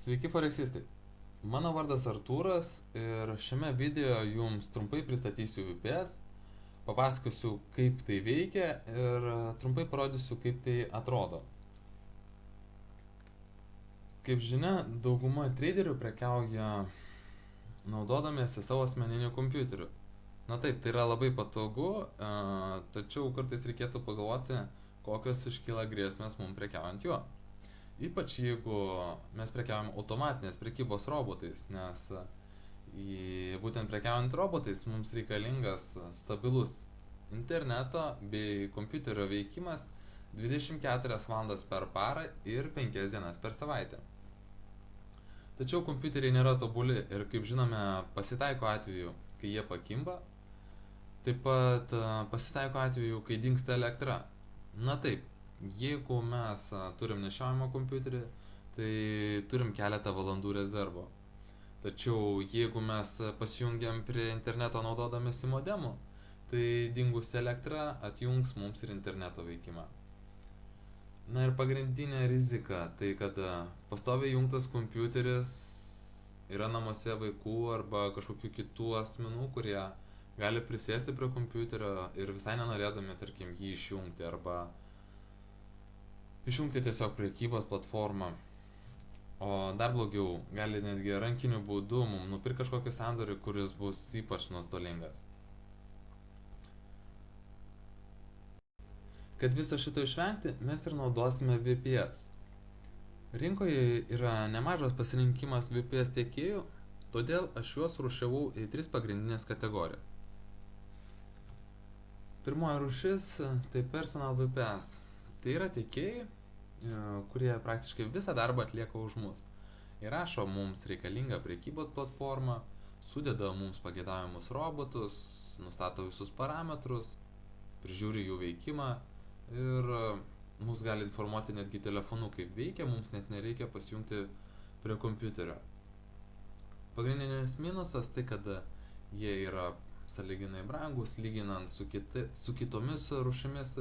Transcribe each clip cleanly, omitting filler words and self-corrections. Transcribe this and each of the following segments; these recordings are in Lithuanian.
Sveiki foreksistai. Mano vardas Artūras ir šiame video jums trumpai pristatysiu VPS, papasakosiu kaip tai veikia ir trumpai parodysiu kaip tai atrodo. Kaip žinia, dauguma traderių prekiauja naudodamiesi savo asmeniniu kompiuteriu. Na taip, tai yra labai patogu, tačiau kartais reikėtų pagalvoti, kokios iškyla grėsmės mums prekiaujant juo. Ypač jeigu mes prekiaujam automatinės prekybos robotais, nes būtent prekiaujant robotais mums reikalingas stabilus interneto bei kompiuterio veikimas 24 valandas per parą ir 5 dienas per savaitę. Tačiau kompiuteriai nėra tobuli ir, kaip žinome, pasitaiko atveju, kai jie pakimba. Taip pat pasitaiko atveju, kai dingsta elektra. Na taip, jeigu mes turim nešiojamą kompiuterį, tai turim keletą valandų rezervo. Tačiau jeigu mes pasijungiam prie interneto naudodamėsi modemu, tai dingusi elektra atjungs mums ir interneto veikimą. Na ir pagrindinė rizika, tai kad pastoviai jungtas kompiuteris yra namuose vaikų arba kažkokių kitų asmenų, kurie gali prisėsti prie kompiuterio ir visai nenorėdami, tarkim, jį išjungti arba išjungti tiesiog prekybos platformą. O dar blogiau, gali netgi rankiniu būdu mums nupirkti kažkokį sandorį, kuris bus ypač nuostolingas. Kad viso šito išvengti, mes ir naudosime VPS. Rinkoje yra nemažas pasirinkimas VPS tiekėjų, todėl aš juos rūšiavau į 3 pagrindinės kategorijas. Pirmoji rūšis tai Personal VPS. Tai yra tiekėjai, kurie praktiškai visą darbą atlieka už mus. Įrašo mums reikalingą prekybos platformą, sudeda mums pageidavimus robotus, nustato visus parametrus, prižiūri jų veikimą ir mus gali informuoti netgi telefonu, kaip veikia, mums net nereikia pasijungti prie kompiuterio. Pagrindinis minusas tai, kad jie yra sąlyginai brangus, lyginant su kitomis rūšimis,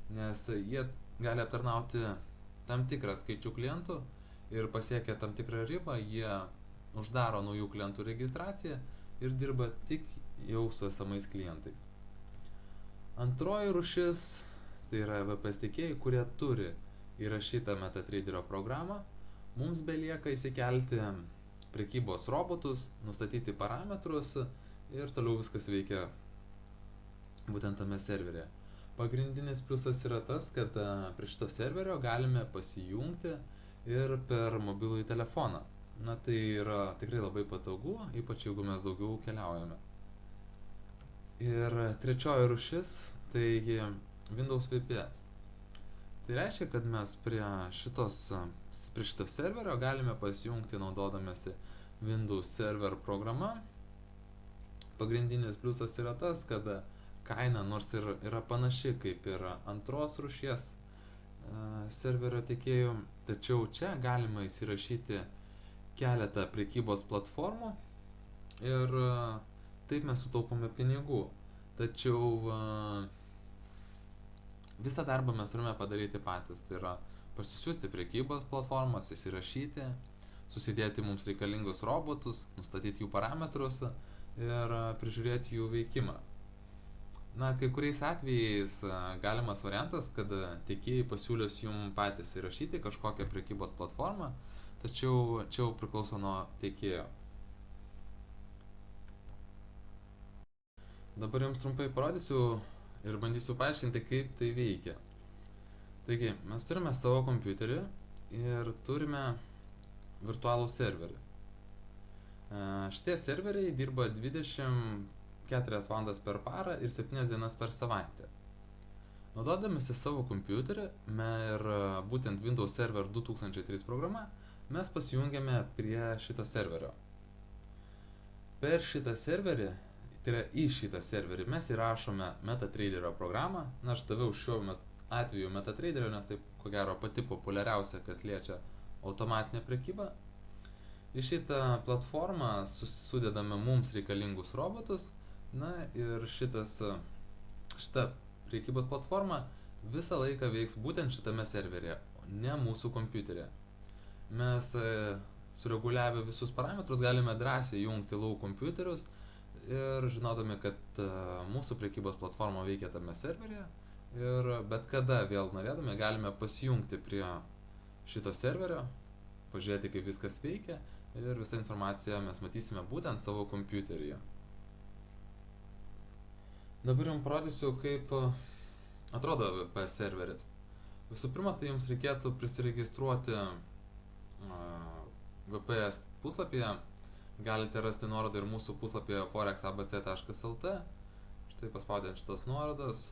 nes jie gali aptarnauti tam tikrą skaičių klientų ir pasiekę tam tikrą ribą, jie uždaro naujų klientų registraciją ir dirba tik jau su esamais klientais. Antroji rūšis tai yra VPS tiekėjai, kurie turi įrašytą MetaTraderio programą. Mums belieka įsikelti prekybos robotus, nustatyti parametrus ir toliau viskas veikia būtent tame serveryje. Pagrindinis pliusas yra tas, kad prie šito serverio galime pasijungti ir per mobilųjį telefoną. Na tai yra tikrai labai patogu, ypač jeigu mes daugiau keliaujame. Ir trečioji rūšis tai Windows VPS. Tai reiškia, kad mes prie šito serverio galime pasijungti naudodamėsi Windows Server programa. Pagrindinis pliusas yra tas, kad kaina nors ir yra panaši kaip ir antros rūšies serverio tiekėjų, tačiau čia galima įsirašyti keletą prekybos platformų ir taip mes sutaupome pinigų. Tačiau visą darbą mes turime padaryti patys, tai yra pasisiųsti prekybos platformas, įsirašyti, susidėti mums reikalingus robotus, nustatyti jų parametrus ir prižiūrėti jų veikimą. Na, kai kuriais atvejais galimas variantas, kad tiekėjai pasiūlys jums patys įrašyti kažkokią prekybos platformą, tačiau čia jau priklauso nuo tiekėjo. Dabar jums trumpai parodysiu ir bandysiu paaiškinti, kaip tai veikia. Taigi, mes turime savo kompiuterį ir turime virtualų serverį. Šitie serveriai dirba 24 valandas per parą ir 7 dienas per savaitę. Naudodamėsi savo kompiuterį ir būtent Windows Server 2003 programa, mes pasijungiame prie šito serverio. Per šitą serverį, tai yra į šitą serverį, mes įrašome MetaTraderio programą. Na, aš daviau šiuo atveju MetaTraderio, nes tai ko gero pati populiariausia, kas liečia automatinę prekybą. Į šitą platformą sudedame mums reikalingus robotus. Na ir šita prekybos platforma visą laiką veiks būtent šitame serveryje, ne mūsų kompiuterėje. Mes sureguliavę visus parametrus galime drąsiai jungti lauk kompiuterius ir žinodami, kad mūsų prekybos platforma veikia tame serveryje ir bet kada vėl norėdami galime pasijungti prie šito serverio, pažiūrėti, kaip viskas veikia ir visą informaciją mes matysime būtent savo kompiuteryje. Dabar jums parodysiu, kaip atrodo VPS serveris. Visų pirma, tai jums reikėtų prisiregistruoti VPS puslapyje. Galite rasti nuorodą ir mūsų puslapyje forexabc.lt. Štai paspaudėm šitas nuorodas.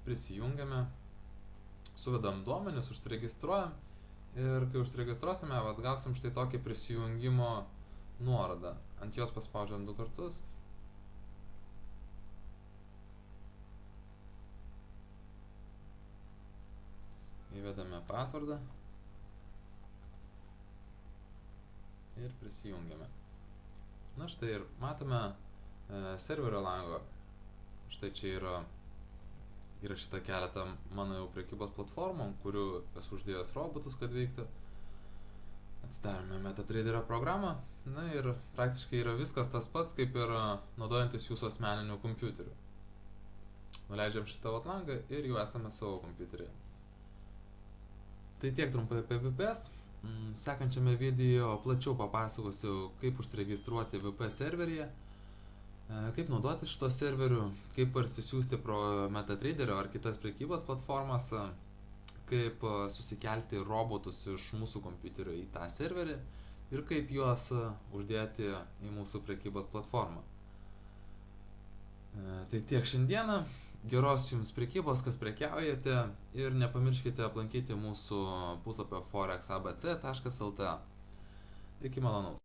Prisijungiame. Suvedam duomenis, užsiregistruojam. Ir kai užsiregistruosime, gausim štai tokį prisijungimo nuorodą. Ant jos paspaudžiam 2 kartus. Įvedame pasvordą ir prisijungiame. Na štai ir matome serverio lango. Štai čia yra įrašyta keletą mano jau prekybos platformų, kurių esu uždėjęs robotus, kad veiktų. Atsidarome MetaTraderio programą. Na ir praktiškai yra viskas tas pats, kaip ir naudojantis jūsų asmeniniu kompiuteriu. Nuleidžiam šitą langą ir jau esame savo kompiuteryje. Tai tiek trumpai apie VPS. Sekančiame video plačiau papasakosiu, kaip užsiregistruoti VPS serveryje, kaip naudoti šito serveriu, kaip parsisiųsti pro MetaTraderio ar kitas prekybos platformas, kaip susikelti robotus iš mūsų kompiuterio į tą serverį ir kaip juos uždėti į mūsų prekybos platformą. Tai tiek šiandieną. Geros jums prekybos, kas prekiaujate ir nepamirškite aplankyti mūsų puslapio forexabc.lt. Iki malonaus.